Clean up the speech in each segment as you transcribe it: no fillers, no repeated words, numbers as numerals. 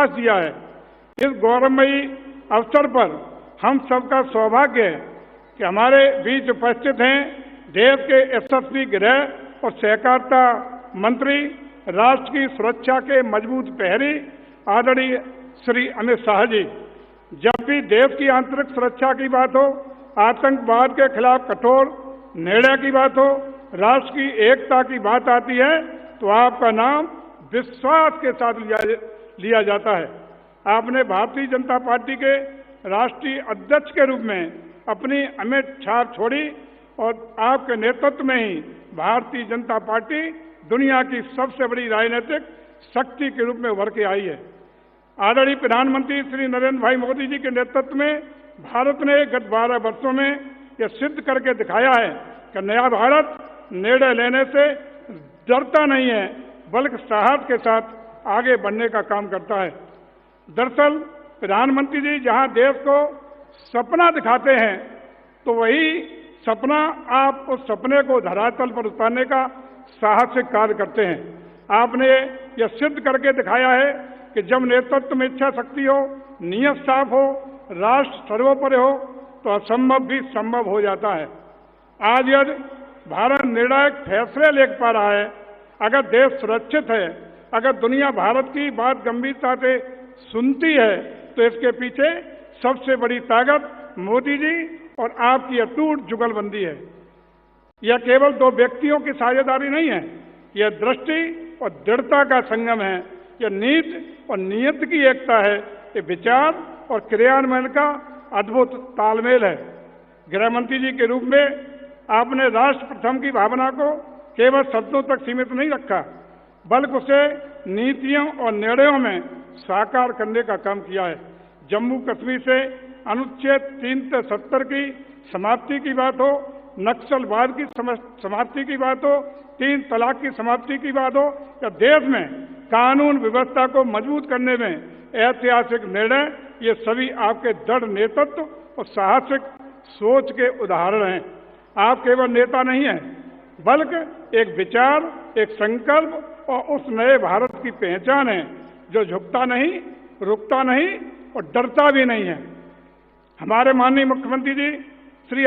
दिया है। इस गौरवमयी अवसर पर हम सबका सौभाग्य है कि हमारे बीच उपस्थित हैं देश के यशस्वी गृह और सहकारिता मंत्री, राष्ट्र की सुरक्षा के मजबूत प्रहरी आदरणीय श्री अमित शाह जी। जब भी देश की आंतरिक सुरक्षा की बात हो, आतंकवाद के खिलाफ कठोर निर्णय की बात हो, राष्ट्र की एकता की बात आती है तो आपका नाम विश्वास के साथ लिया जाता है। आपने भारतीय जनता पार्टी के राष्ट्रीय अध्यक्ष के रूप में अपनी अमिट छाप छोड़ी और आपके नेतृत्व में ही भारतीय जनता पार्टी दुनिया की सबसे बड़ी राजनीतिक शक्ति के रूप में उभर के आई है। आदरणीय प्रधानमंत्री श्री नरेंद्र भाई मोदी जी के नेतृत्व में भारत ने गत 12 वर्षों में यह सिद्ध करके दिखाया है कि नया भारत निर्णय लेने से डरता नहीं है, बल्कि साहस के साथ आगे बढ़ने का काम करता है। दरअसल प्रधानमंत्री जी जहां देश को सपना दिखाते हैं तो वही सपना आप उस सपने को धरातल पर उतारने का साहसिक कार्य करते हैं। आपने यह सिद्ध करके दिखाया है कि जब नेतृत्व में इच्छा शक्ति हो, नियत साफ हो, राष्ट्र सर्वोपरि हो तो असंभव भी संभव हो जाता है। आज यदि भारत निर्णायक फैसले ले पा रहा है, अगर देश सुरक्षित है, अगर दुनिया भारत की बात गंभीरता से सुनती है तो इसके पीछे सबसे बड़ी ताकत मोदी जी और आपकी अटूट जुगलबंदी है। यह केवल 2 व्यक्तियों की साझेदारी नहीं है, यह दृष्टि और दृढ़ता का संगम है, यह नीति और नियत की एकता है, ये विचार और क्रियान्वयन का अद्भुत तालमेल है। गृह मंत्री जी के रूप में आपने राष्ट्र प्रथम की भावना को केवल शब्दों तक सीमित नहीं रखा, बल्कि उसे नीतियों और निर्णयों में साकार करने का काम किया है। जम्मू कश्मीर से अनुच्छेद 370 की समाप्ति की बात हो, नक्सलवाद की समाप्ति की बात हो, 3 तलाक की समाप्ति की बात हो, या देश में कानून व्यवस्था को मजबूत करने में ऐतिहासिक निर्णय, ये सभी आपके दृढ़ नेतृत्व और साहसिक सोच के उदाहरण हैं। आप केवल नेता नहीं हैं, बल्कि एक विचार, एक संकल्प और उस नए भारत की पहचान है जो झुकता नहीं, रुकता नहीं और डरता भी नहीं है। हमारे माननीय मुख्यमंत्री जी श्री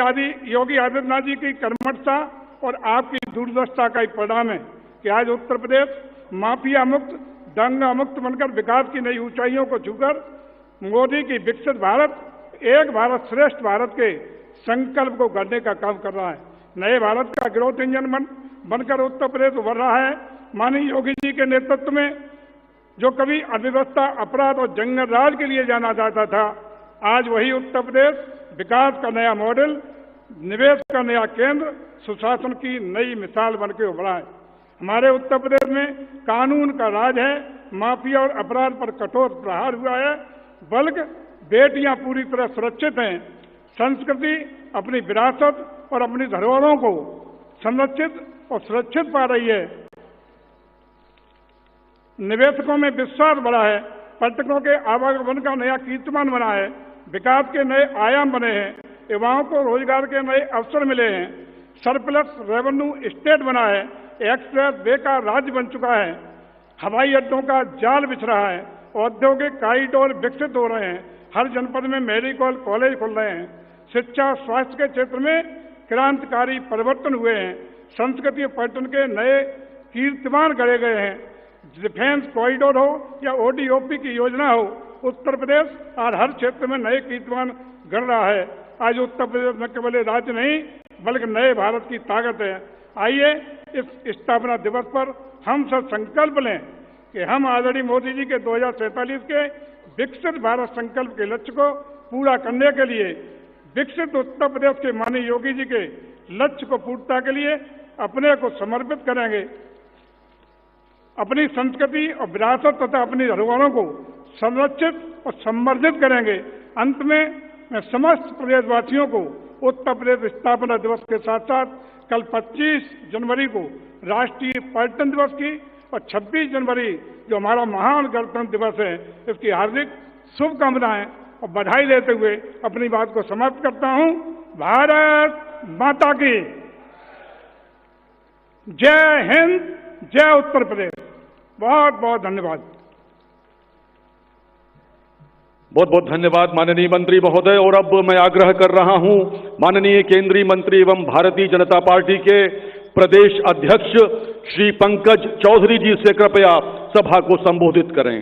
योगी आदित्यनाथ जी की कर्मठता और आपकी दूरदर्शिता का ही परिणाम है कि आज उत्तर प्रदेश माफिया मुक्त, दंगा मुक्त बनकर विकास की नई ऊंचाइयों को छूकर मोदी की विकसित भारत, एक भारत श्रेष्ठ भारत के संकल्प को गढ़ने का काम कर रहा है। नए भारत का ग्रोथ इंजन बनकर उत्तर प्रदेश उभर रहा है। माननीय योगी जी के नेतृत्व में जो कभी अव्यवस्था, अपराध और जंगल राज के लिए जाना जाता था, आज वही उत्तर प्रदेश विकास का नया मॉडल, निवेश का नया केंद्र, सुशासन की नई मिसाल बनकर उभरा है। हमारे उत्तर प्रदेश में कानून का राज है, माफिया और अपराध पर कठोर प्रहार हुआ है, बल्कि बेटियां पूरी तरह सुरक्षित हैं। संस्कृति अपनी विरासत और अपनी धरोहरों को संरक्षित और सुरक्षित पा रही है। निवेशकों में विश्वास बढ़ा है, पर्यटकों के आवागमन का नया कीर्तिमान बना है, विकास के नए आयाम बने हैं, युवाओं को रोजगार के नए अवसर मिले हैं, सरप्लस रेवेन्यू स्टेट बना है, एक्सप्रेस वे का राज्य बन चुका है, हवाई अड्डों का जाल बिछ रहा है, औद्योगिक कॉरिडोर विकसित हो रहे हैं, हर जनपद में मेडिकल कॉलेज खुल रहे हैं, शिक्षा स्वास्थ्य के क्षेत्र में क्रांतिकारी परिवर्तन हुए हैं, संस्कृति और पर्यटन के नए कीर्तिमान गढ़े गए हैं। डिफेंस कॉरिडोर हो या ओडीओपी की योजना हो, उत्तर प्रदेश आज हर क्षेत्र में नए कीर्तिमान गढ़ रहा है। आज उत्तर प्रदेश में केवल राज्य नहीं, बल्कि नए भारत की ताकत है। आइए इस स्थापना दिवस पर हम सब संकल्प लें कि हम आदरणीय मोदी जी के 2047 के विकसित भारत संकल्प के लक्ष्य को पूरा करने के लिए, विकसित उत्तर प्रदेश के माननीय योगी जी के लक्ष्य को पूर्तता के लिए अपने को समर्पित करेंगे, अपनी संस्कृति और विरासत तथा अपनी धरोहरों को संरक्षित और संवर्धित करेंगे। अंत में मैं समस्त प्रदेशवासियों को उत्तर प्रदेश स्थापना दिवस के साथ साथ कल 25 जनवरी को राष्ट्रीय पर्यटन दिवस की और 26 जनवरी जो हमारा महान गणतंत्र दिवस है, इसकी हार्दिक शुभकामनाएं और बधाई देते हुए अपनी बात को समाप्त करता हूं। भारत माता की जय हिंद, जय उत्तर प्रदेश। बहुत बहुत धन्यवाद। बहुत बहुत धन्यवाद माननीय मंत्री महोदय। और अब मैं आग्रह कर रहा हूं माननीय केंद्रीय मंत्री एवं भारतीय जनता पार्टी के प्रदेश अध्यक्ष श्री पंकज चौधरी जी से कृपया सभा को संबोधित करें।